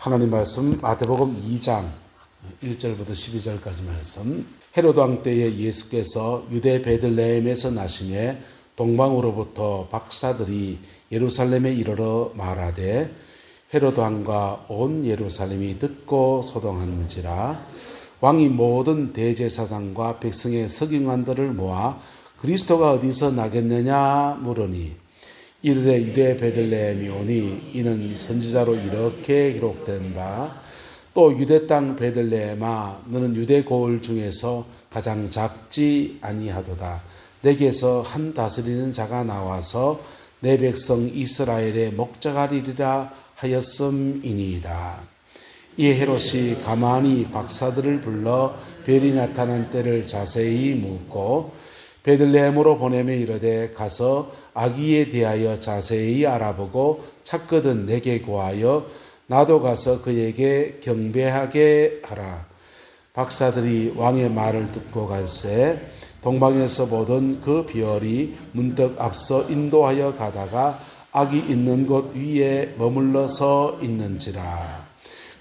하나님 말씀 마태복음 2장 1절부터 12절까지 말씀. 헤로드 왕 때에 예수께서 유대 베들레헴에서 나시매 동방으로부터 박사들이 예루살렘에 이르러 말하되 헤로드 왕과 온 예루살렘이 듣고 소동한지라. 왕이 모든 대제사장과 백성의 서기관들을 모아 그리스도가 어디서 나겠느냐 물으니 이르되 유대 베들레헴이 오니 이는 선지자로 이렇게 기록된 바 또 유대 땅 베들레헴아 너는 유대 고을 중에서 가장 작지 아니하도다. 내게서 한 다스리는 자가 나와서 내 백성 이스라엘의 목자가리리라 하였음이니이다. 이에 헤롯이 가만히 박사들을 불러 별이 나타난 때를 자세히 묻고 베들레헴으로 보내며 이르되 가서 아기에 대하여 자세히 알아보고 찾거든 내게 구하여 나도 가서 그에게 경배하게 하라. 박사들이 왕의 말을 듣고 갈새 동방에서 보던 그 별이 문득 앞서 인도하여 가다가 아기 있는 곳 위에 머물러서 있는지라.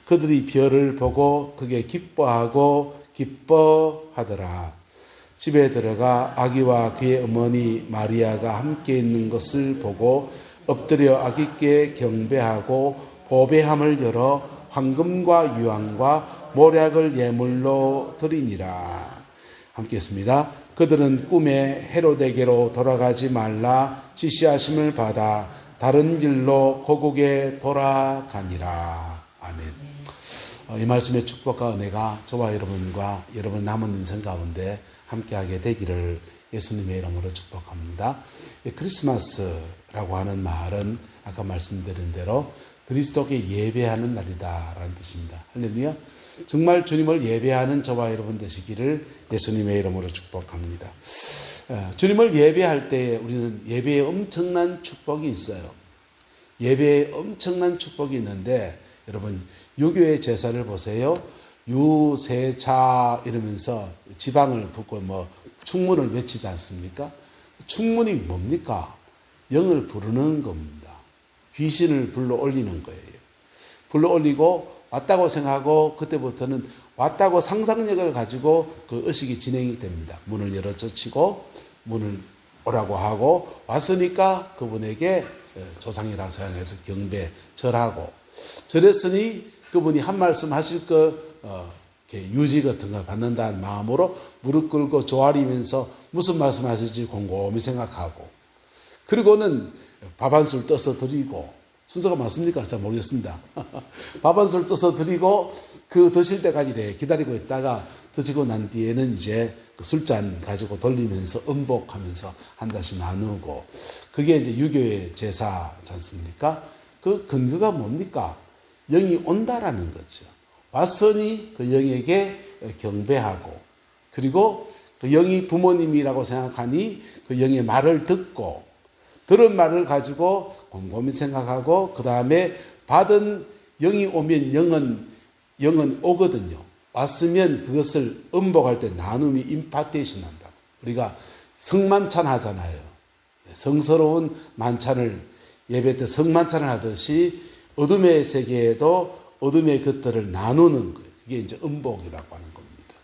그들이 별을 보고 크게 기뻐하고 기뻐하더라. 집에 들어가 아기와 그의 어머니 마리아가 함께 있는 것을 보고 엎드려 아기께 경배하고 보배함을 열어 황금과 유황과 모략을 예물로 드리니라. 함께 했습니다. 그들은 꿈에 헤로데게로 돌아가지 말라 지시하심을 받아 다른 길로 고국에 돌아가니라. 아멘. 이 말씀의 축복과 은혜가 저와 여러분과 여러분 남은 인생 가운데 함께하게 되기를 예수님의 이름으로 축복합니다. 크리스마스라고 하는 말은 아까 말씀드린 대로 그리스도께 예배하는 날이다라는 뜻입니다. 할렐루야. 정말 주님을 예배하는 저와 여러분 되시기를 예수님의 이름으로 축복합니다. 주님을 예배할 때 우리는 예배에 엄청난 축복이 있어요. 예배에 엄청난 축복이 있는데 여러분 유교의 제사를 보세요. 유세차 이러면서 지방을 붓고 충문을 외치지 않습니까? 충문이 뭡니까? 영을 부르는 겁니다. 귀신을 불러 올리는 거예요. 불러 올리고 왔다고 생각하고 그때부터는 왔다고 상상력을 가지고 그 의식이 진행이 됩니다. 문을 열어 젖히고 문을 오라고 하고 왔으니까 그분에게 조상이라고 생각해서 경배 절하고 절했으니 그분이 한 말씀 하실 거 유지 같은 걸 받는다는 마음으로 무릎 꿇고 조아리면서 무슨 말씀 하실지 곰곰이 생각하고 그리고는 밥 한 술 떠서 드리고 순서가 맞습니까? 잘 모르겠습니다. 밥 한 술 떠서 드리고 그 드실 때까지 기다리고 있다가 드시고 난 뒤에는 이제 그 술잔 가지고 돌리면서 음복하면서 한 잔씩 나누고 그게 이제 유교의 제사지 않습니까? 그 근거가 뭡니까? 영이 온다라는 거죠. 왔으니 그 영에게 경배하고 그리고 그 영이 부모님이라고 생각하니 그 영의 말을 듣고 들은 말을 가지고 곰곰이 생각하고 그 다음에 받은 영이 오면 영은 오거든요. 왔으면 그것을 음복할 때 나눔이 임파테이션 한다. 우리가 성만찬 하잖아요. 성스러운 만찬을 예배 때 성만찬을 하듯이 어둠의 세계에도 어둠의 것들을 나누는 거예요. 그게 이제 음복이라고 하는 겁니다.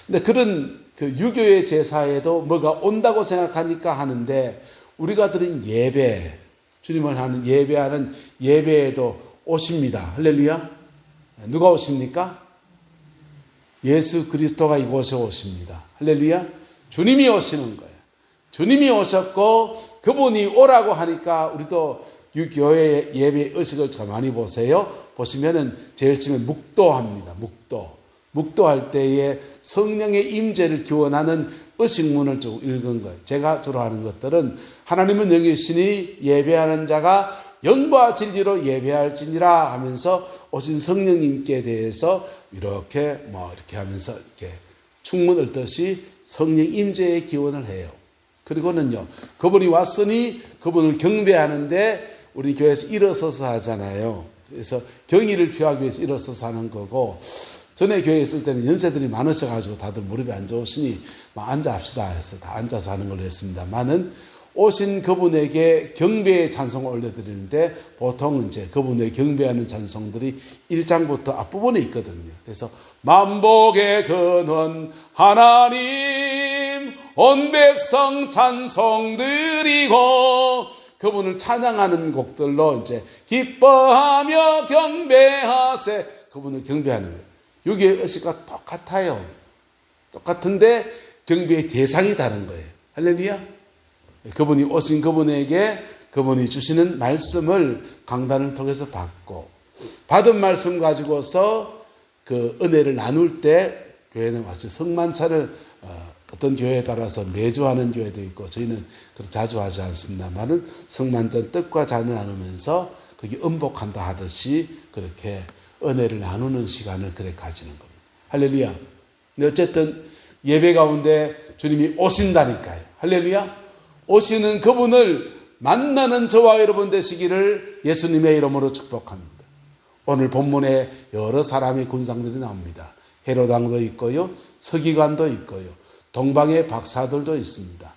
근데 그런 그 유교의 제사에도 뭐가 온다고 생각하니까 하는데 우리가 드린 예배, 주님을 하는 예배하는 예배에도 오십니다. 할렐루야. 누가 오십니까? 예수 그리스도가 이곳에 오십니다. 할렐루야. 주님이 오시는 거예요. 주님이 오셨고 그분이 오라고 하니까 우리도 교회 예배 의식을 참 많이 보세요. 보시면은 제일 처음에 묵도합니다. 묵도할 때에 성령의 임재를 기원하는 의식문을 쭉 읽은 거예요. 제가 주로 하는 것들은 하나님은 영이시니 예배하는 자가 영과 진리로 예배할지니라 하면서 오신 성령님께 대해서 이렇게 하면서 이렇게 충문 읽듯이 성령 임재의 기원을 해요. 그리고는요, 그분이 왔으니 그분을 경배하는데 우리 교회에서 일어서서 하잖아요. 그래서 경의를 표하기 위해서 일어서서 하는 거고 전에 교회에 있을 때는 연세들이 많으셔가지고 다들 무릎이 안 좋으시니 앉아 합시다 해서 다 앉아서 하는 걸로 했습니다만은 오신 그분에게 경배의 찬송을 올려드리는데 보통 이제 그분의 경배하는 찬송들이 1장부터 앞부분에 있거든요. 그래서 만복의 근원 하나님 온 백성 찬송 드리고 그분을 찬양하는 곡들로 이제 기뻐하며 경배하세 그분을 경배하는 거예요. 여기에 의식과 똑같아요. 똑같은데 경배의 대상이 다른 거예요. 할렐루야. 그분이 오신 그분에게 그분이 주시는 말씀을 강단을 통해서 받고 받은 말씀 가지고서 그 은혜를 나눌 때 교회는 마치 성만찬을 어떤 교회에 따라서 매주 하는 교회도 있고 저희는 그렇게 자주 하지 않습니다만은 성만찬 떡과 잔을 나누면서 그게 음복한다 하듯이 그렇게 은혜를 나누는 시간을 그렇게 가지는 겁니다. 할렐루야. 근데 어쨌든 예배 가운데 주님이 오신다니까요. 할렐루야. 오시는 그분을 만나는 저와 여러분 되시기를 예수님의 이름으로 축복합니다. 오늘 본문에 여러 사람의 군상들이 나옵니다. 헤롯 왕도 있고요. 서기관도 있고요. 동방의 박사들도 있습니다.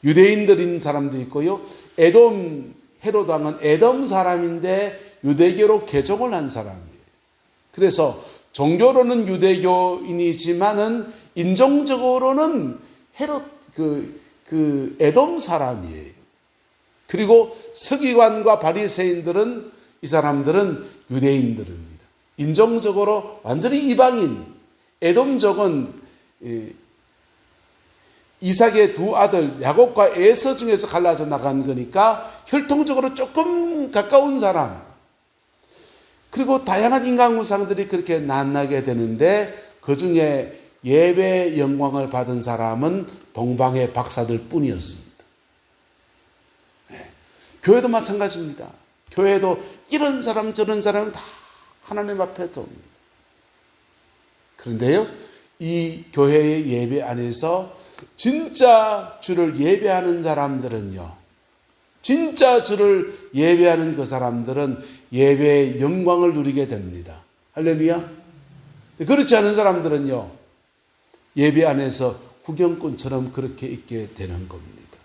유대인들인 사람도 있고요. 헤롯 왕은 에돔 사람인데 유대교로 개종을 한 사람이에요. 그래서 종교로는 유대교인이지만은 인종적으로는 에돔 사람이에요. 그리고 서기관과 바리새인들은 이 사람들은 유대인들입니다. 인종적으로 완전히 이방인. 에돔족은 이삭의 두 아들 야곱과 에서 중에서 갈라져 나간 거니까 혈통적으로 조금 가까운 사람. 그리고 다양한 인간군상들이 그렇게 만나게 되는데 그중에 예배 영광을 받은 사람은 동방의 박사들 뿐이었습니다. 네. 교회도 마찬가지입니다. 교회도 이런 사람 저런 사람 다 하나님 앞에 둡니다. 그런데요, 이 교회의 예배 안에서 진짜 주를 예배하는 사람들은요, 진짜 주를 예배하는 그 사람들은 예배의 영광을 누리게 됩니다. 할렐루야. 그렇지 않은 사람들은요, 예배 안에서 구경꾼처럼 그렇게 있게 되는 겁니다.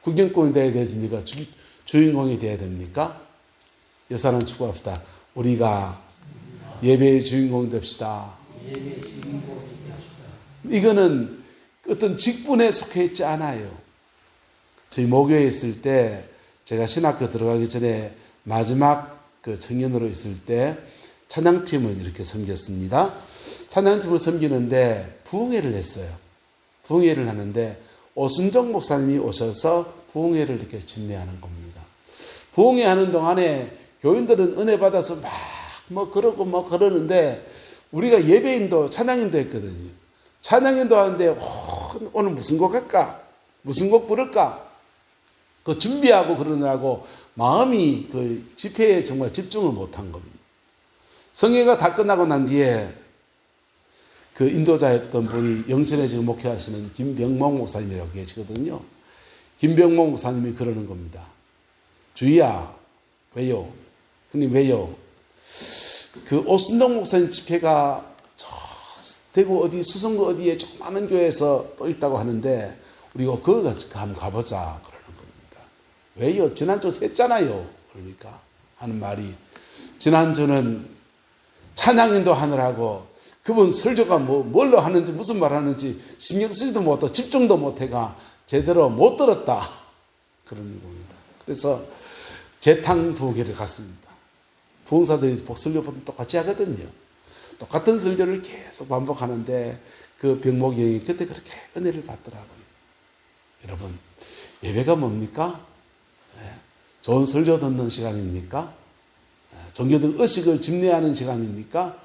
구경꾼이 되어야 됩니까? 주인공이 되어야 됩니까? 여사는 축복합시다. 우리가 예배의 주인공 됩시다. 이거는 어떤 직분에 속해 있지 않아요. 저희 모교에 있을 때 제가 신학교 들어가기 전에 마지막 그 청년으로 있을 때 찬양팀을 이렇게 섬겼습니다. 찬양팀을 섬기는데 부흥회를 했어요. 부흥회를 하는데 오순정 목사님이 오셔서 부흥회를 이렇게 집례하는 겁니다. 부흥회 하는 동안에 교인들은 은혜 받아서 그러는데 우리가 예배인도 찬양인도 했거든요. 찬양인도 하는데 오늘 무슨 곡 할까? 무슨 곡 부를까? 그 준비하고 그러느라고 마음이 그 집회에 정말 집중을 못한 겁니다. 성회가 다 끝나고 난 뒤에 그 인도자였던 분이 영천에 지금 목회하시는 김병목 목사님이라고 계시거든요. 김병목 목사님이 그러는 겁니다. 주희야, 왜요? 형님, 왜요? 그 오순동 목사님 집회가 저 대구 어디 수성구 어디에 조그마한 교회에서 또 있다고 하는데 우리가 그거 한번 가보자 그러는 겁니다. 왜요? 지난주 했잖아요. 그러니까 하는 말이 지난주는 찬양인도 하느라고 그분 설교가 뭘로 하는지 무슨 말 하는지 신경 쓰지도 못하고 집중도 못해가 제대로 못 들었다 그러는 겁니다. 그래서 재탕 부흥회를 갔습니다. 부흥사들이 설교보다 똑같이 하거든요. 똑같은 설교를 계속 반복하는데 그 병목이 형이 그때 그렇게 은혜를 받더라고요. 여러분, 예배가 뭡니까? 좋은 설교 듣는 시간입니까? 종교적 의식을 집례하는 시간입니까?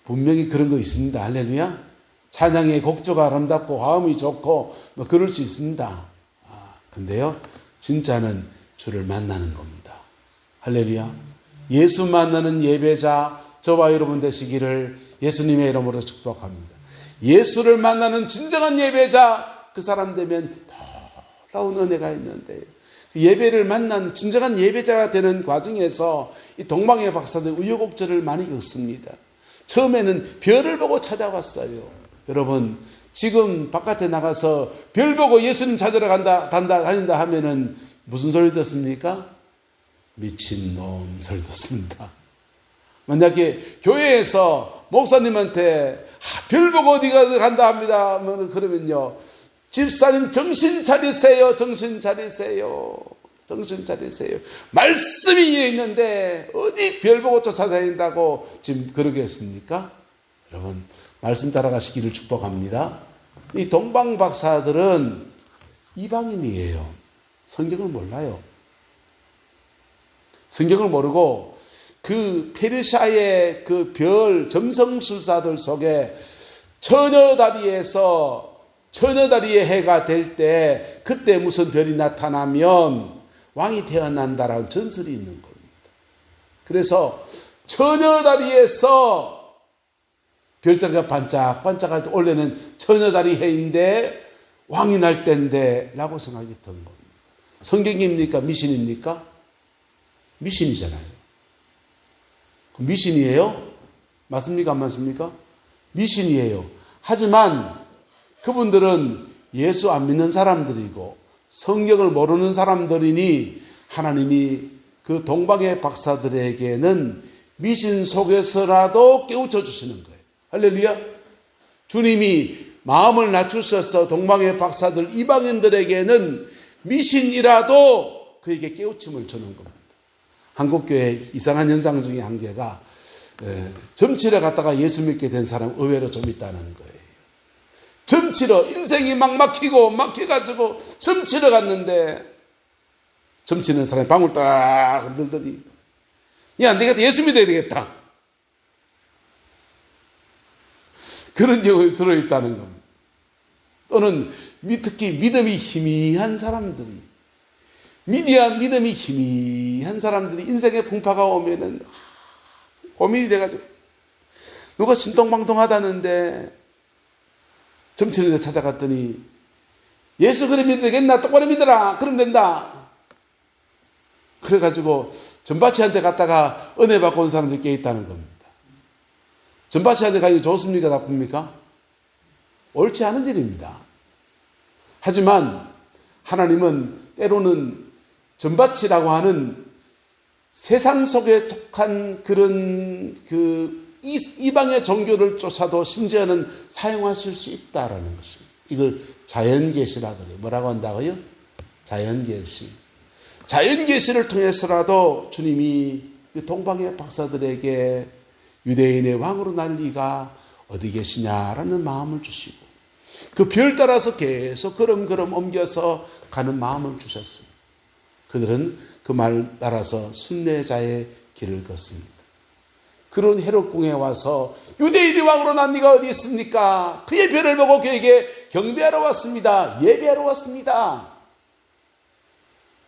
분명히 그런 거 있습니다. 할렐루야. 찬양의 곡조가 아름답고 화음이 좋고 그럴 수 있습니다. 근데요, 진짜는 주를 만나는 겁니다. 할렐루야. 예수 만나는 예배자 저와 여러분 되시기를 예수님의 이름으로 축복합니다. 예수를 만나는 진정한 예배자 그 사람 되면 놀라운 은혜가 있는데 예배를 만나는 진정한 예배자가 되는 과정에서 이 동방의 박사들 우여곡절을 많이 겪습니다. 처음에는 별을 보고 찾아왔어요. 여러분, 지금 바깥에 나가서 별 보고 예수님 찾으러 다닌다 하면은 무슨 소리 듣습니까? 미친놈 소리 듣습니다. 만약에 교회에서 목사님한테 별 보고 어디 간다 합니다. 그러면요. 집사님 정신 차리세요. 정신 차리세요. 정신 차리세요. 말씀이 위에 있는데 어디 별 보고 쫓아다닌다고 지금 그러겠습니까? 여러분 말씀 따라가시기를 축복합니다. 이 동방 박사들은 이방인이에요. 성경을 몰라요. 성경을 모르고 그 페르시아의 그 별 점성술사들 속에 처녀다리의 해가 될 때 그때 무슨 별이 나타나면 왕이 태어난다라는 전설이 있는 겁니다. 그래서 처녀다리에서 별자리가 반짝반짝할 때 원래는 처녀다리 해인데 왕이 날 때인데 라고 생각이 든 겁니다. 성경입니까? 미신입니까? 미신이잖아요. 미신이에요? 맞습니까? 안 맞습니까? 미신이에요. 하지만 그분들은 예수 안 믿는 사람들이고 성경을 모르는 사람들이니 하나님이 그 동방의 박사들에게는 미신 속에서라도 깨우쳐 주시는 거예요. 할렐루야. 주님이 마음을 낮추셔서 동방의 박사들 이방인들에게는 미신이라도 그에게 깨우침을 주는 겁니다. 한국교회 이상한 현상 중에 한 개가 점치러 갔다가 예수 믿게 된 사람 의외로 좀 있다는 거예요. 점치러 인생이 막 막혀가지고 점치러 갔는데 점치는 사람이 방울 딱 흔들더니 야 내가 예수 믿어야 되겠다. 그런 경우에 들어있다는 겁니다. 또는 특히 믿음이 희미한 사람들이 믿음이 희미한 사람들이 인생의 풍파가 오면은 고민이 돼가지고 누가 신통방통하다는데 점치는 데 찾아갔더니 예수 그래 믿어야 되겠나? 똑바로 믿어라. 그럼 된다. 그래가지고 전바치한테 갔다가 은혜 받고 온 사람들이 꽤 있다는 겁니다. 전바치한테 가기 좋습니까? 나쁩니까? 옳지 않은 일입니다. 하지만 하나님은 때로는 전바치라고 하는 세상 속에 독한 그런 이방의 종교를 쫓아도 심지어는 사용하실 수 있다라는 것입니다. 이걸 자연계시라 그래요. 뭐라고 한다고요? 자연계시. 자연계시를 통해서라도 주님이 동방의 박사들에게 유대인의 왕으로 날 리가 어디 계시냐라는 마음을 주시고 그 별 따라서 계속 걸음걸음 옮겨서 가는 마음을 주셨습니다. 그들은 그 말 따라서 순례자의 길을 걷습니다. 그런 헤롯궁에 와서 유대인의 왕으로 난 네가 어디 있습니까? 그의 별을 보고 그에게 경배하러 왔습니다. 예배하러 왔습니다.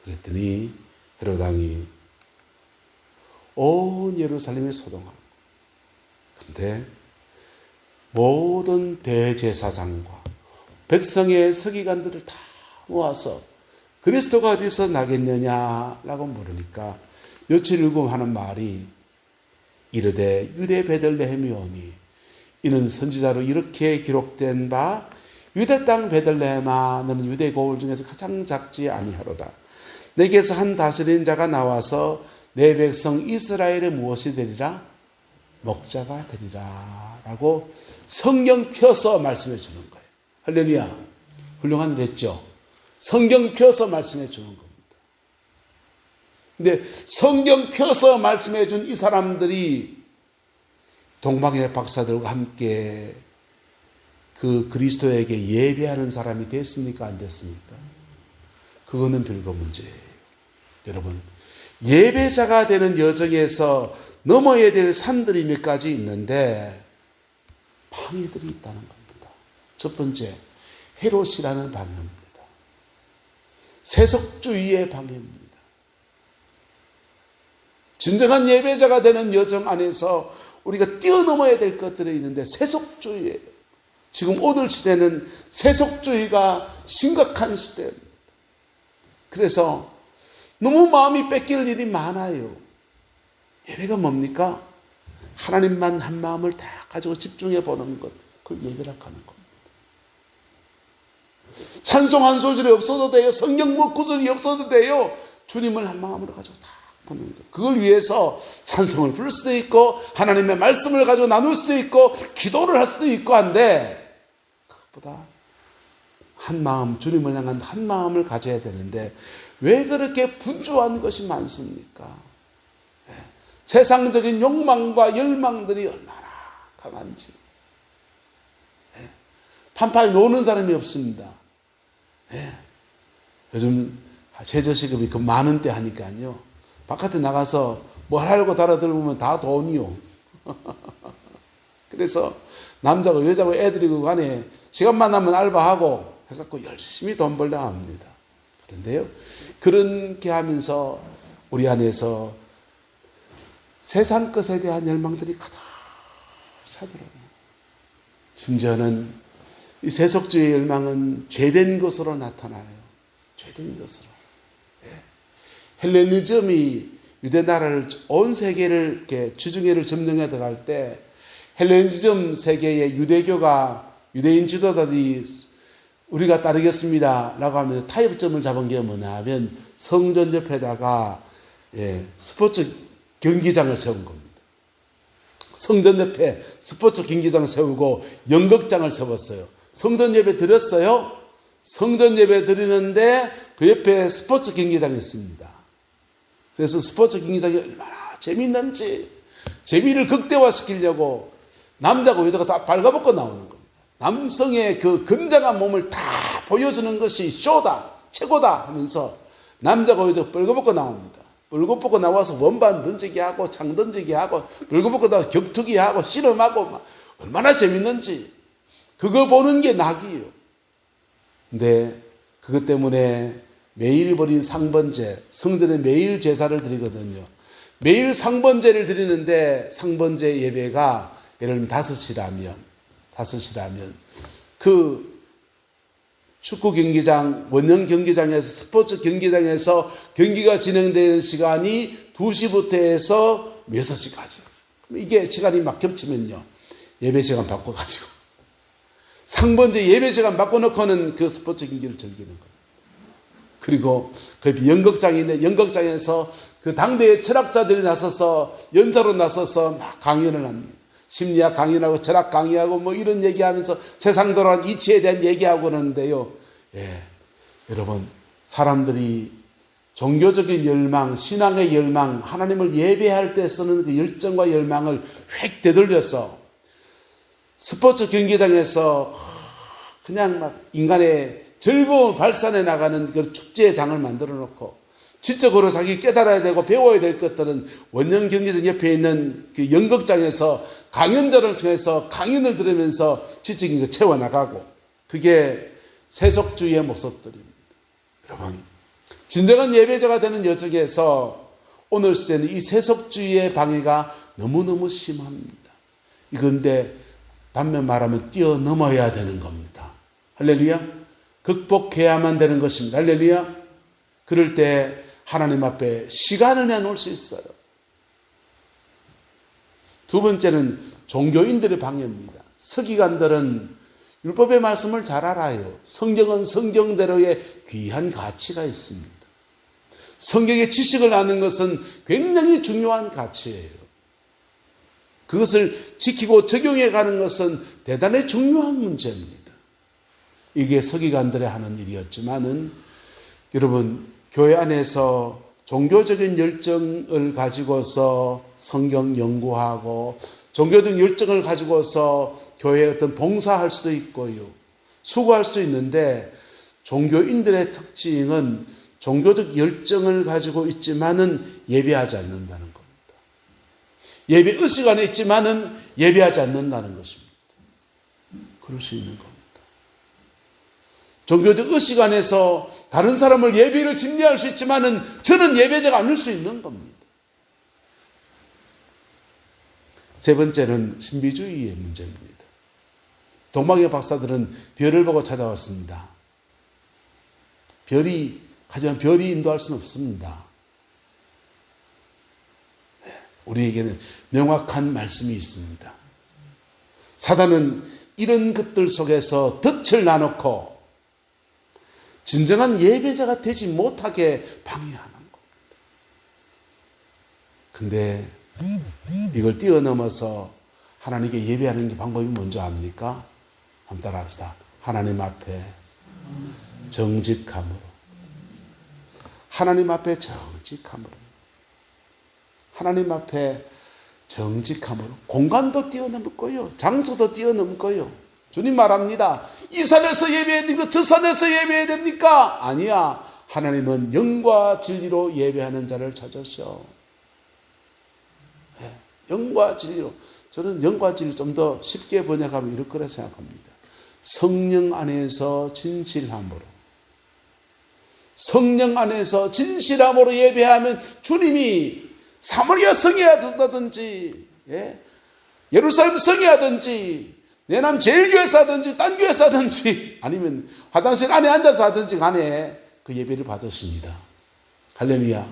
그랬더니 헤롯 왕이 온 예루살렘에 소동하고 그런데 모든 대제사장과 백성의 서기관들을 다 모아서 그리스도가 어디서 나겠느냐라고 물으니까 여칠일금하는 말이 이르되 유대 베들레헴이 오니 이는 선지자로 이렇게 기록된 바 유대 땅 베들레헴아 너는 유대 고을 중에서 가장 작지 아니하로다. 내게서 한 다스리는 자가 나와서 내 백성 이스라엘의 무엇이 되리라? 목자가 되리라 라고 성경 펴서 말씀해 주는 거예요. 할렐루야. 훌륭한 일 했죠. 성경 펴서 말씀해 주는 겁니다. 근데 성경 펴서 말씀해 준 이 사람들이 동방의 박사들과 함께 그 그리스도에게 예배하는 사람이 됐습니까? 안 됐습니까? 그거는 별거 문제예요. 여러분, 예배자가 되는 여정에서 넘어야 될 산들이 몇 가지 있는데 방해들이 있다는 겁니다. 첫 번째, 헤롯이라는 방해입니다. 세속주의의 방해입니다. 진정한 예배자가 되는 여정 안에서 우리가 뛰어넘어야 될 것들이 있는데 세속주의예요. 지금 오늘 시대는 세속주의가 심각한 시대입니다. 그래서 너무 마음이 뺏길 일이 많아요. 예배가 뭡니까? 하나님만 한 마음을 다 가지고 집중해 보는 것, 그걸 예배라고 하는 겁니다. 찬송 한 소절이 없어도 돼요. 성경 뭐 구절이 없어도 돼요. 주님을 한 마음으로 가지고 다 보는 거. 그걸 위해서 찬송을 부를 수도 있고 하나님의 말씀을 가지고 나눌 수도 있고 기도를 할 수도 있고 한데, 그것보다 한 마음, 주님을 향한 한 마음을 가져야 되는데 왜 그렇게 분주한 것이 많습니까? 세상적인 욕망과 열망들이 얼마나 강한지. 판판이 노는 사람이 없습니다. 요즘 최저시급이 그 많은 때 하니까요. 바깥에 나가서 뭘 하려고 달아들면 다 돈이요. 그래서 남자고 여자고 애들이고 간에 시간만 나면 알바하고 해갖고 열심히 돈 벌려 합니다. 그런데요, 그렇게 하면서 우리 안에서 세상 것에 대한 열망들이 가득 차더라고요. 심지어는 이 세속주의 열망은 죄된 것으로 나타나요. 죄된 것으로. 헬레니즘이 유대 나라를 온 세계를 이렇게 주중회를 점령해 들어갈 때 헬레니즘 세계의 유대교가 유대인 지도자들이 우리가 따르겠습니다 라고 하면서 타협점을 잡은 게 뭐냐 하면 성전 옆에다가 스포츠 경기장을 세운 겁니다. 성전 옆에 스포츠 경기장을 세우고 연극장을 세웠어요. 성전 예배 드렸어요. 성전 예배 드리는데 그 옆에 스포츠 경기장이 있습니다. 그래서 스포츠 경기장이 얼마나 재밌는지 재미를 극대화시키려고 남자고 여자가 다 발가벗고 나오는 겁니다. 남성의 그 건장한 몸을 다 보여주는 것이 쇼다, 최고다 하면서 남자고 여자가 벌거벗고 나옵니다. 벌거벗고 나와서 원반 던지기 하고 창 던지기 하고 벌거벗고 나와서 격투기 하고 씨름하고 막 얼마나 재밌는지 그거 보는 게 낙이에요. 근데 그것 때문에 매일 벌인 상번제, 성전에 매일 제사를 드리거든요. 매일 상번제를 드리는데 상번제 예배가 예를 들면 5시라면 그 축구 경기장, 원형 경기장에서 스포츠 경기장에서 경기가 진행되는 시간이 2시부터 해서 6시까지. 이게 시간이 막 겹치면요. 예배 시간 바꿔가지고. 상번제 예배 시간 바꿔놓고는 그 스포츠 경기를 즐기는 거예요. 그리고 그 연극장인데 연극장에서 그 당대의 철학자들이 나서서 연사로 나서서 막 강연을 합니다. 심리학 강연하고 철학 강의하고 뭐 이런 얘기하면서 세상 돌아간 이치에 대한 얘기하고 그러는데요. 여러분, 사람들이 종교적인 열망, 신앙의 열망, 하나님을 예배할 때 쓰는 그 열정과 열망을 획 되돌려서 스포츠 경기장에서 그냥 막 인간의 즐거움을 발산해 나가는 그 축제의 장을 만들어 놓고 지적으로 자기 깨달아야 되고 배워야 될 것들은 원형 경기장 옆에 있는 그 연극장에서 강연자를 통해서 강연을 들으면서 지적인 거 채워나가고, 그게 세속주의의 모습들입니다. 여러분, 진정한 예배자가 되는 여정에서 오늘 시대는 이 세속주의의 방해가 너무너무 심합니다. 이건데 반면 말하면 뛰어넘어야 되는 겁니다. 할렐루야. 극복해야만 되는 것입니다. 할렐루야. 그럴 때 하나님 앞에 시간을 내놓을 수 있어요. 두 번째는 종교인들의 방해입니다. 서기관들은 율법의 말씀을 잘 알아요. 성경은 성경대로의 귀한 가치가 있습니다. 성경의 지식을 아는 것은 굉장히 중요한 가치예요. 그것을 지키고 적용해 가는 것은 대단히 중요한 문제입니다. 이게 서기관들의 하는 일이었지만은 여러분, 교회 안에서 종교적인 열정을 가지고서 성경 연구하고 종교적 열정을 가지고서 교회에 어떤 봉사할 수도 있고요. 수고할 수도 있는데 종교인들의 특징은 종교적 열정을 가지고 있지만은 예배하지 않는다는 겁니다. 예배 의식 안에 있지만은 예배하지 않는다는 것입니다. 그럴 수 있는 겁니다. 종교적 의식 안에서 다른 사람을 예배를 집례할 수 있지만은 저는 예배자가 아닐 수 있는 겁니다. 세 번째는 신비주의의 문제입니다. 동방의 박사들은 별을 보고 찾아왔습니다. 하지만 별이 인도할 수는 없습니다. 우리에게는 명확한 말씀이 있습니다. 사단은 이런 것들 속에서 덫을 놔놓고 진정한 예배자가 되지 못하게 방해하는 겁니다. 근데 이걸 뛰어넘어서 하나님께 예배하는 게 방법이 뭔지 압니까? 한번 따라합시다. 하나님 앞에 정직함으로. 하나님 앞에 정직함으로. 하나님 앞에 정직함으로. 공간도 뛰어넘고요. 장소도 뛰어넘고요. 주님 말합니다. 이 산에서 예배해야 됩니까? 저 산에서 예배해야 됩니까? 아니야. 하나님은 영과 진리로 예배하는 자를 찾으셔. 네, 영과 진리로. 저는 영과 진리를 좀 더 쉽게 번역하면 이럴 거라 생각합니다. 성령 안에서 진실함으로. 성령 안에서 진실함으로 예배하면 주님이 사마리아 성에 하든지, 예루살렘 성에 하든지, 내남 제일교회에서 하든지, 딴 교회에서 하든지, 아니면 화장실 안에 앉아서 하든지 간에 그 예배를 받으십니다. 할렐루야.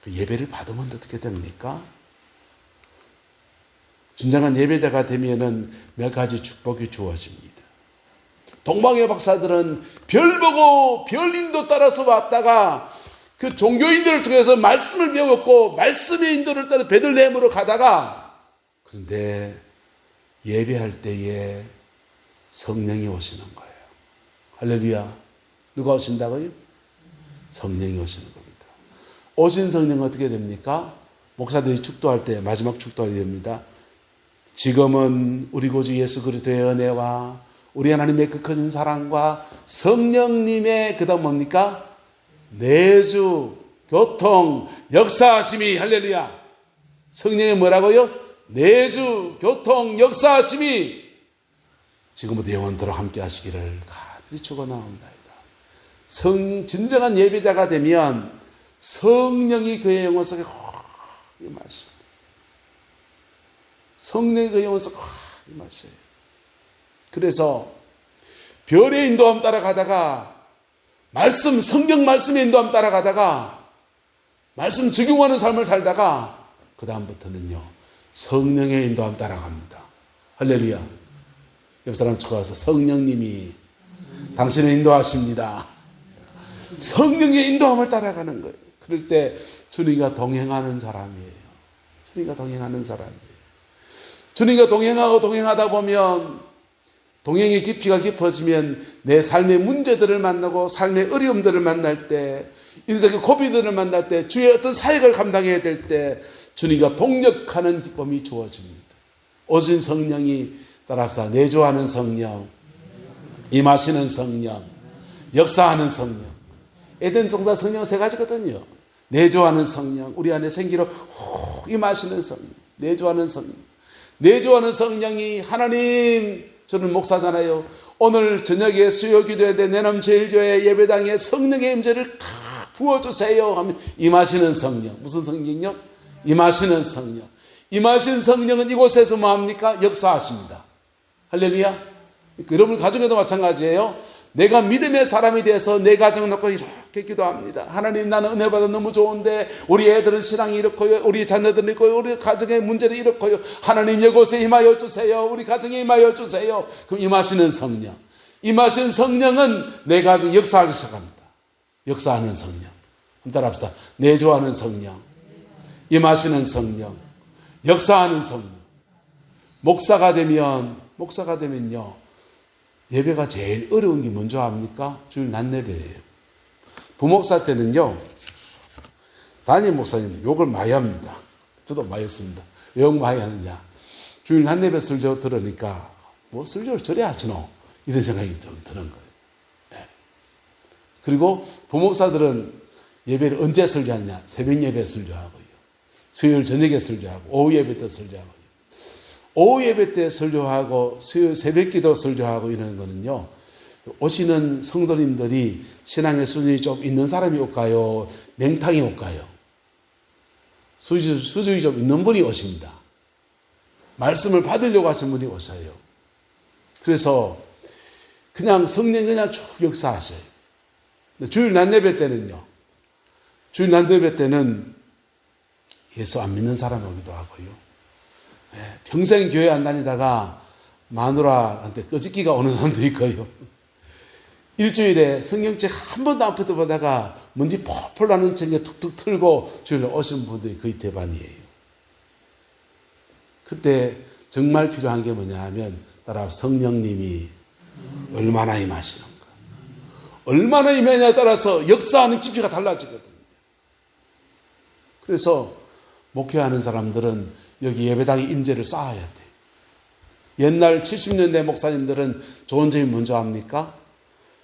그 예배를 받으면 어떻게 됩니까? 진정한 예배자가 되면은 몇 가지 축복이 주어집니다. 동방의 박사들은 별 보고 별 인도 따라서 왔다가 그 종교인들을 통해서 말씀을 배웠고 말씀의 인도를 따라 베들레헴으로 가다가 그런데 예배할 때에 성령이 오시는 거예요. 할렐루야. 누가 오신다고요? 성령이 오시는 겁니다. 오신 성령은 어떻게 됩니까? 목사들이 축도할 때 마지막 축도할 때입니다. 지금은 우리 구주 예수 그리스도의 은혜와 우리 하나님의 그 크신 사랑과 성령님의 그다음 뭡니까? 내주, 교통, 역사하심이 할렐루야. 성령이 뭐라고요? 내주, 교통, 역사하심이 지금부터 영원토록 함께 하시기를 간절히 축원하옵나이다. 진정한 예배자가 되면 성령이 그의 영혼 속에 임하십니다. 성령이 그 영혼 속에 임하셔요. 그래서 별의 인도함 따라가다가 성경 말씀의 인도함 따라가다가 말씀 적용하는 삶을 살다가 그 다음부터는요 성령의 인도함 따라갑니다. 할렐루야. 옆 사람 축하해서 성령님이 당신을 인도하십니다. 성령의 인도함을 따라가는 거예요. 그럴 때 주님과 동행하는 사람이에요. 주님과 동행하는 사람이에요. 주님과 동행하다 보면 동행의 깊이가 깊어지면 내 삶의 문제들을 만나고 삶의 어려움들을 만날 때 인생의 고비들을 만날 때 주의 어떤 사역을 감당해야 될 때 주님과 동력하는 기쁨이 주어집니다. 오신 성령이 따라합시다. 내주하는 성령, 임하시는 성령, 역사하는 성령. 에덴 동산 성령 세 가지거든요. 내주하는 성령, 우리 안에 생기로 임하시는 성령, 내주하는 성령. 내주하는 성령이 하나님, 저는 목사잖아요. 오늘 저녁에 수요기도회 때 내남 제일교회 예배당에 성령의 임재를 부어주세요 하면 임하시는 성령. 무슨 성령요? 임하시는 성령. 임하신 성령은 이곳에서 뭐합니까? 역사하십니다. 할렐루야. 여러분 가정에도 마찬가지예요. 내가 믿음의 사람이 돼서 내 가정을 놓고 이렇게 기도합니다. 하나님, 나는 은혜 받아 너무 좋은데 우리 애들은 신앙이 이렇고요, 우리 자녀들은 이렇고요, 우리 가정의 문제는 이렇고요. 하나님 이곳에 임하여 주세요. 우리 가정에 임하여 주세요. 그럼 임하시는 성령. 임하신 성령은 내 가정 역사하기 시작합니다. 역사하는 성령. 한번 따라합시다. 내주하는 성령, 임하시는 성령, 역사하는 성령. 목사가 되면요 예배가 제일 어려운 게 뭔지 압니까? 주일 낮 예배예요. 부목사 때는요 담임 목사님 욕을 많이 합니다. 저도 많이 했습니다. 왜 욕 많이 하느냐? 주일 낮 예배 설교 들으니까 뭐 설교를 저래 하시노? 이런 생각이 좀 드는 거예요. 네. 그리고 부목사들은 예배를 언제 설교하냐? 새벽 예배 설교하고요, 수요일 저녁에 설교하고, 오후 예배 때 설교하고. 오후 예배 때 설교하고 수요일 새벽기도 설교하고 이러는 거는요, 오시는 성도님들이 신앙의 수준이 좀 있는 사람이 올까요? 맹탕이 올까요? 수준이 좀 있는 분이 오십니다. 말씀을 받으려고 하시는 분이 오셔요. 그래서 그냥 성령 그냥 쭉 역사하셔요. 주일 낮 예배 때는요, 주일 낮 예배 때는 예수 안 믿는 사람이 오기도 하고요, 평생 교회 안 다니다가 마누라한테 꺼짓기가 오는 사람도 있고요. 일주일에 성경책 한 번도 안 펴보다가 먼지 폴폴 나는 책에 툭툭 틀고 주일에 오신 분들이 거의 대반이에요. 그때 정말 필요한 게 뭐냐 하면 따라 성령님이 얼마나 임하시는가. 얼마나 임하냐에 따라서 역사하는 깊이가 달라지거든요. 그래서 목회하는 사람들은 여기 예배당에 임재를 쌓아야 돼요. 옛날 70년대 목사님들은 좋은 점이 뭔지 압니까?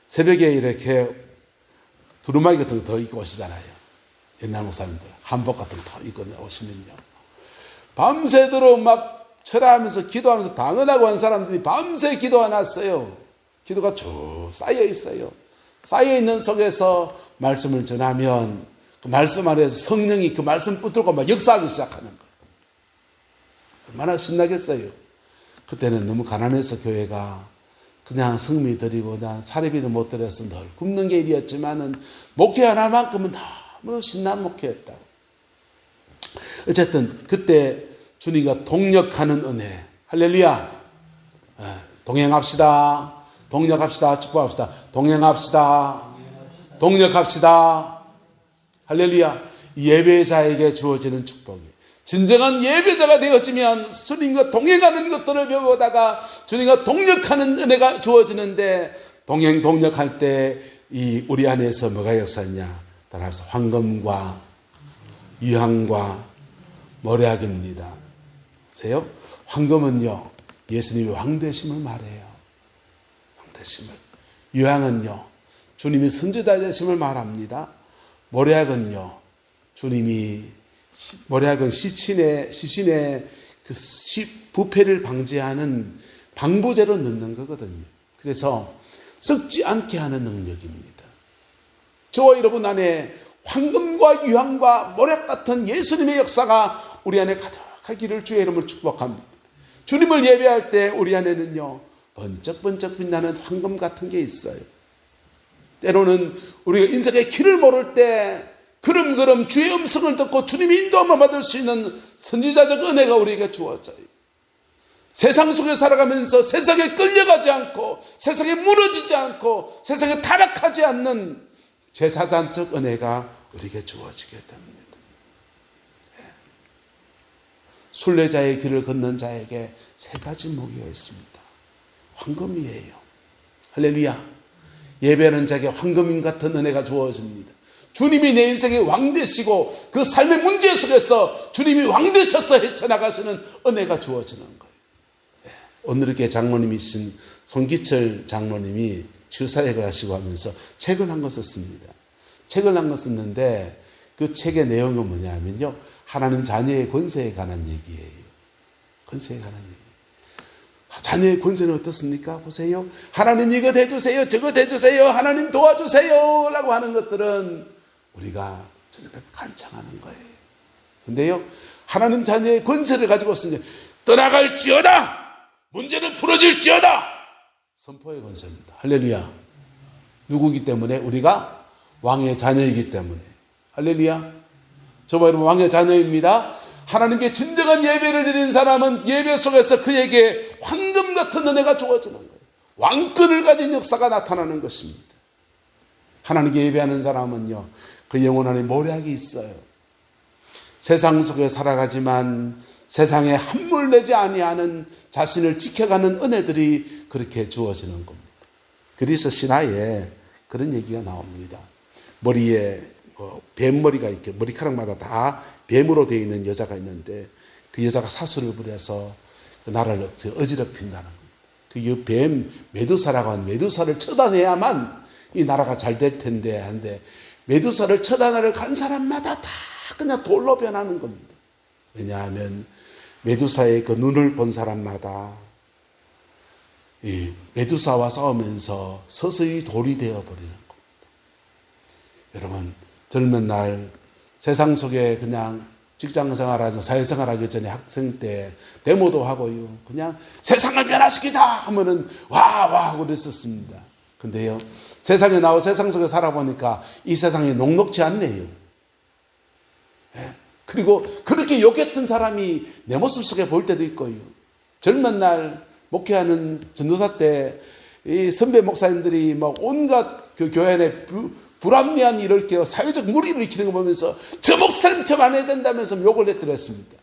새벽에 이렇게 두루마기 같은 거 더 입고 오시잖아요. 옛날 목사님들 한복 같은 거 더 입고 오시면요, 밤새도록 막 철하면서 기도하면서 방언하고 한 사람들이 밤새 기도가 났어요. 기도가 쭉 쌓여 있어요. 쌓여 있는 속에서 말씀을 전하면 그 말씀 안에서 성령이 그 말씀 붙들고 막 역사하기 시작하는 거예요. 얼마나 신나겠어요. 그때는 너무 가난해서 교회가 그냥 성미 드리고 그냥 사례비도 못 드려서 늘 굶는 게 일이었지만은 목회 하나만큼은 너무 신난 목회였다고. 어쨌든 그때 주님과 동역하는 은혜, 할렐루야. 동행합시다. 동역합시다. 축복합시다. 동행합시다. 동역합시다. 할렐루야. 예배자에게 주어지는 축복이. 진정한 예배자가 되어지면 주님과 동행하는 것들을 배워다가 주님과 동역하는 은혜가 주어지는데, 동역할 때 이 우리 안에서 뭐가 역사냐? 따라서 황금과 유향과 모략입니다. 보세요. 황금은요, 예수님의 왕되심을 말해요. 왕되심을. 유향은요, 주님이 선지자 되심을 말합니다. 모략은요, 모략은 시신의 그 부패를 방지하는 방부제로 넣는 거거든요. 그래서 썩지 않게 하는 능력입니다. 저와 여러분 안에 황금과 유향과 모략 같은 예수님의 역사가 우리 안에 가득하기를 주의 이름으로 축복합니다. 주님을 예배할 때 우리 안에는요, 번쩍번쩍 빛나는 황금 같은 게 있어요. 때로는 우리가 인생의 길을 모를 때 그름그름 주의 음성을 듣고 주님의 인도함을 받을 수 있는 선지자적 은혜가 우리에게 주어져요. 세상 속에 살아가면서 세상에 끌려가지 않고 세상에 무너지지 않고 세상에 타락하지 않는 제사장적 은혜가 우리에게 주어지게 됩니다. 순례자의 길을 걷는 자에게 세 가지 목이가 있습니다. 황금이에요. 할렐루야. 예배하는 자에게 황금 같은 은혜가 주어집니다. 주님이 내 인생의 왕 되시고 그 삶의 문제 속에서 주님이 왕 되셔서 헤쳐나가시는 은혜가 주어지는 거예요. 오늘 이렇게 장로님이신 손기철 장로님이 치유사역을 하시고 하면서 책을 한 거 썼습니다. 책을 한 거 썼는데 그 책의 내용은 뭐냐면요, 하나님 자녀의 권세에 관한 얘기예요. 권세에 관한 얘기. 자녀의 권세는 어떻습니까? 보세요. 하나님 이거 대주세요, 저거 대주세요, 하나님 도와주세요 라고 하는 것들은 우리가 주님을 간청하는 거예요. 근데요, 하나님 자녀의 권세를 가지고 있으니 떠나갈지어다, 문제는 풀어질지어다, 선포의 권세입니다. 할렐루야. 누구이기 때문에? 우리가 왕의 자녀이기 때문에. 할렐루야. 저와 여러분 왕의 자녀입니다. 하나님께 진정한 예배를 드리는 사람은 예배 속에서 그에게 황금 같은 은혜가 주어지는 거예요. 왕권을 가진 역사가 나타나는 것입니다. 하나님께 예배하는 사람은요, 그 영혼 안에 모략이 있어요. 세상 속에 살아가지만 세상에 함몰 내지 아니하는 자신을 지켜가는 은혜들이 그렇게 주어지는 겁니다. 그래서 신화에 그런 얘기가 나옵니다. 머리에 뱀머리가 이렇게 머리카락마다 다 뱀으로 되어 있는 여자가 있는데 그 여자가 사수를 부려서 그 나라를 어지럽힌다는 겁니다. 그 뱀 메두사라고 하는 메두사를 처단해야만 이 나라가 잘 될 텐데 한데 메두사를 처단하러 간 사람마다 다 그냥 돌로 변하는 겁니다. 왜냐하면 메두사의 그 눈을 본 사람마다 이 메두사와 싸우면서 서서히 돌이 되어버리는 겁니다. 여러분, 젊은 날 세상 속에 그냥 직장생활하고 사회생활하기 전에 학생 때 데모도 하고요, 그냥 세상을 변화시키자 하면은 와 하고 그랬었습니다. 근데요, 세상에 나와 세상 속에 살아보니까 이 세상이 녹록지 않네요. 그리고 그렇게 욕했던 사람이 내 모습 속에 볼 때도 있고요. 젊은 날 목회하는 전도사 때 이 선배 목사님들이 막 온갖 그 교회 안에 불합리한 일을 이렇게 사회적 무리를 일으키는 거 보면서 저 목사님 저거 안 해야 된다면서 욕을 내드렸습니다.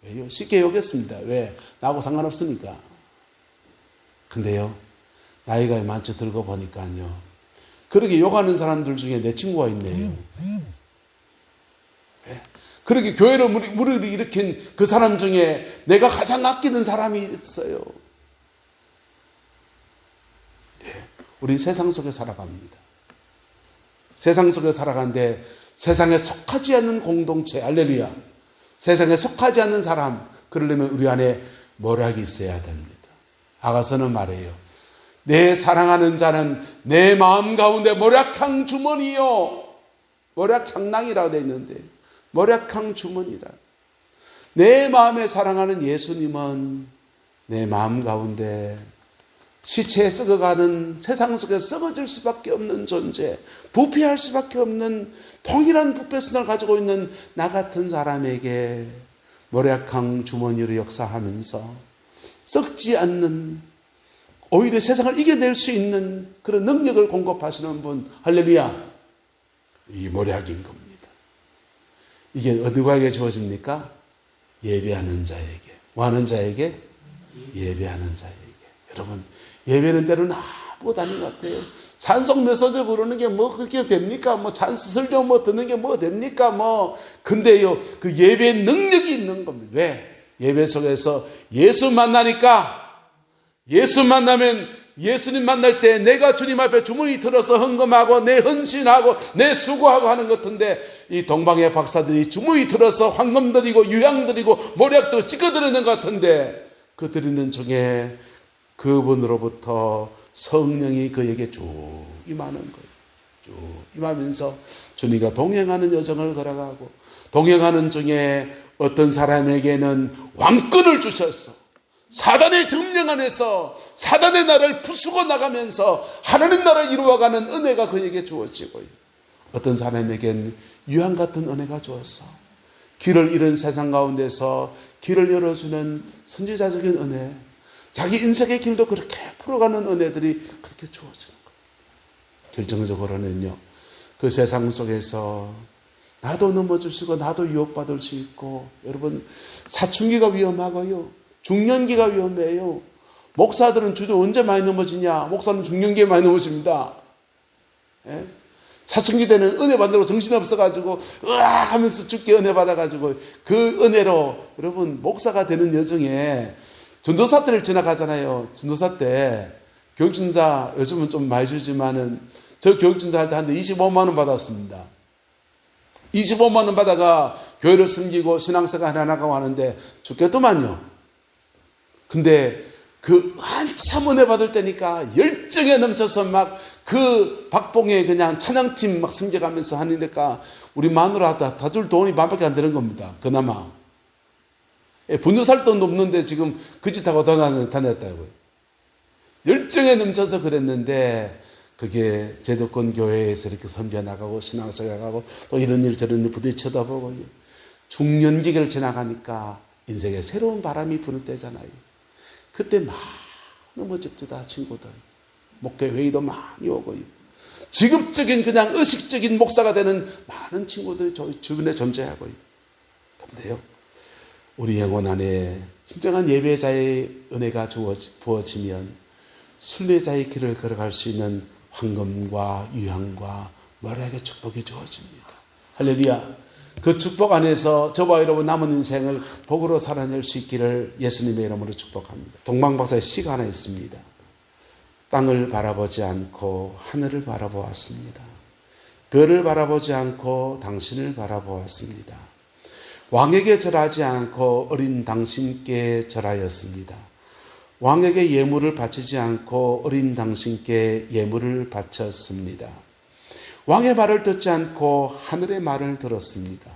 왜요? 쉽게 욕했습니다. 왜? 나하고 상관없으니까. 근데요, 나이가 많이 들고 보니까요, 그렇게 욕하는 사람들 중에 내 친구가 있네요. 왜? 그렇게 교회를 무리를 일으킨 그 사람 중에 내가 가장 아끼는 사람이 있어요. 우리 세상 속에 살아갑니다. 세상 속에 살아가는데 세상에 속하지 않는 공동체, 할렐루야. 세상에 속하지 않는 사람, 그러려면 우리 안에 모략이 있어야 됩니다. 아가서는 말해요. 내 사랑하는 자는 내 마음 가운데 모략한 주머니요. 모략향낭이라고 되어 있는데 모략한 주머니라. 내 마음에 사랑하는 예수님은 내 마음 가운데 시체에 썩어가는 세상 속에 썩어질 수밖에 없는 존재, 부패할 수밖에 없는 동일한 부패성을 가지고 있는 나 같은 사람에게 모략한 주머니로 역사하면서 썩지 않는, 오히려 세상을 이겨낼 수 있는 그런 능력을 공급하시는 분, 할렐루야. 이 모략인 겁니다. 이게 누구에게 주어집니까? 예배하는 자에게. 뭐 하는 자에게? 예배하는 자에게. 여러분, 예배는 때로는 아무것도 아닌 것 같아요. 찬송 몇 소절 부르는 게 뭐 그렇게 됩니까? 뭐 설교 뭐 듣는 게 뭐 됩니까? 뭐. 근데요, 그 예배의 능력이 있는 겁니다. 왜? 예배 속에서 예수 만나니까, 예수 만나면 예수님 만날 때 내가 주님 앞에 주문이 들어서 헌금하고 내 헌신하고 내 수고하고 하는 것 같은데, 이 동방의 박사들이 주문이 들어서 황금 드리고 유향 드리고 모략도 찍어드리는 것 같은데, 그 드리는 중에 그분으로부터 성령이 그에게 쭉 임하는 거예요. 쭉 임하면서 주님과 동행하는 여정을 걸어가고, 동행하는 중에 어떤 사람에게는 왕권을 주셔서 사단의 점령 안에서 사단의 나라를 부수고 나가면서 하나님 나라를 이루어가는 은혜가 그에게 주어지고요. 어떤 사람에게는 유황 같은 은혜가 주어서 길을 잃은 세상 가운데서 길을 열어주는 선지자적인 은혜, 자기 인생의 길도 그렇게 풀어가는 은혜들이 그렇게 주어지는 거예요. 결정적으로는요, 그 세상 속에서 나도 넘어질 수 있고 나도 유혹받을 수 있고, 여러분, 사춘기가 위험하고요, 중년기가 위험해요. 목사들은 주로 언제 많이 넘어지냐? 목사는 중년기에 많이 넘어집니다. 예? 사춘기 때는 은혜 받으려고 정신없어가지고 으아 하면서 죽게 은혜 받아가지고, 그 은혜로 여러분 목사가 되는 여정에 전도사 때를 지나가잖아요. 전도사 때 교육준사 요즘은 좀 많이 주지만은, 저 교육준사 할 때 한 대 25만 원 받았습니다. 25만 원 받아가 교회를 섬기고 신앙생활 하나가고 하는데 죽겠더만요. 근데 그 한참 은혜 받을 때니까 열정에 넘쳐서 막 그 박봉에 그냥 찬양팀 막 섬겨가면서 하니까 우리 마누라 다 줄 돈이 반밖에 안 되는 겁니다. 그나마. 분유 살 돈도 없는데 지금 그 짓하고 다녔다고요. 열정에 넘쳐서 그랬는데, 그게 제도권 교회에서 이렇게 섬겨 나가고 신앙생활 하고 또 이런 일 저런 일 부딪히 쳐다보고, 중년기를 지나가니까 인생에 새로운 바람이 부는 때잖아요. 그때 막 넘어집니다. 친구들 목회 회의도 많이 오고요, 지급적인 그냥 의식적인 목사가 되는 많은 친구들이 저희 주변에 존재하고요. 그런데요, 우리 영혼 안에 진정한 예배자의 은혜가 부어지면 순례자의 길을 걸어갈 수 있는 황금과 유향과 모략의 축복이 주어집니다. 할렐루야. 그 축복 안에서 저와 여러분 남은 인생을 복으로 살아낼 수 있기를 예수님의 이름으로 축복합니다. 동방박사의 시가 하나 있습니다. 땅을 바라보지 않고 하늘을 바라보았습니다. 별을 바라보지 않고 당신을 바라보았습니다. 왕에게 절하지 않고 어린 당신께 절하였습니다. 왕에게 예물을 바치지 않고 어린 당신께 예물을 바쳤습니다. 왕의 말을 듣지 않고 하늘의 말을 들었습니다.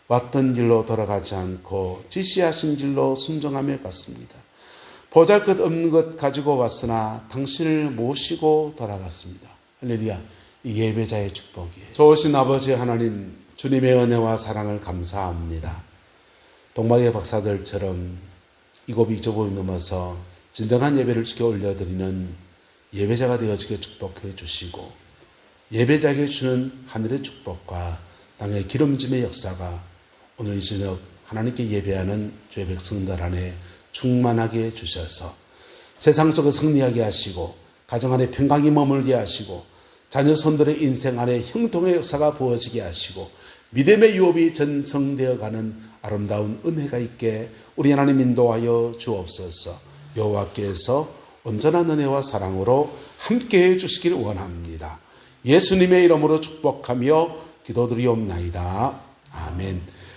왔던 길로 돌아가지 않고 지시하신 길로 순종하며 갔습니다. 보잘것없는 것 가지고 왔으나 당신을 모시고 돌아갔습니다. 할렐루야. 이 예배자의 축복이에요. 좋으신 아버지 하나님, 주님의 은혜와 사랑을 감사합니다. 동방의 박사들처럼 이곳 이쪽을 넘어서 진정한 예배를 지켜 올려드리는 예배자가 되어지게 축복해 주시고 예배자에게 주는 하늘의 축복과 땅의 기름짐의 역사가 오늘 이 저녁 하나님께 예배하는 주의 백성들 안에 충만하게 해 주셔서 세상 속에 승리하게 하시고 가정 안에 평강이 머물게 하시고 자녀 손들의 인생 안에 형통의 역사가 부어지게 하시고 믿음의 유업이 전성되어가는 아름다운 은혜가 있게 우리 하나님 인도하여 주옵소서. 여호와께서 온전한 은혜와 사랑으로 함께해 주시길 원합니다. 예수님의 이름으로 축복하며 기도드리옵나이다. 아멘.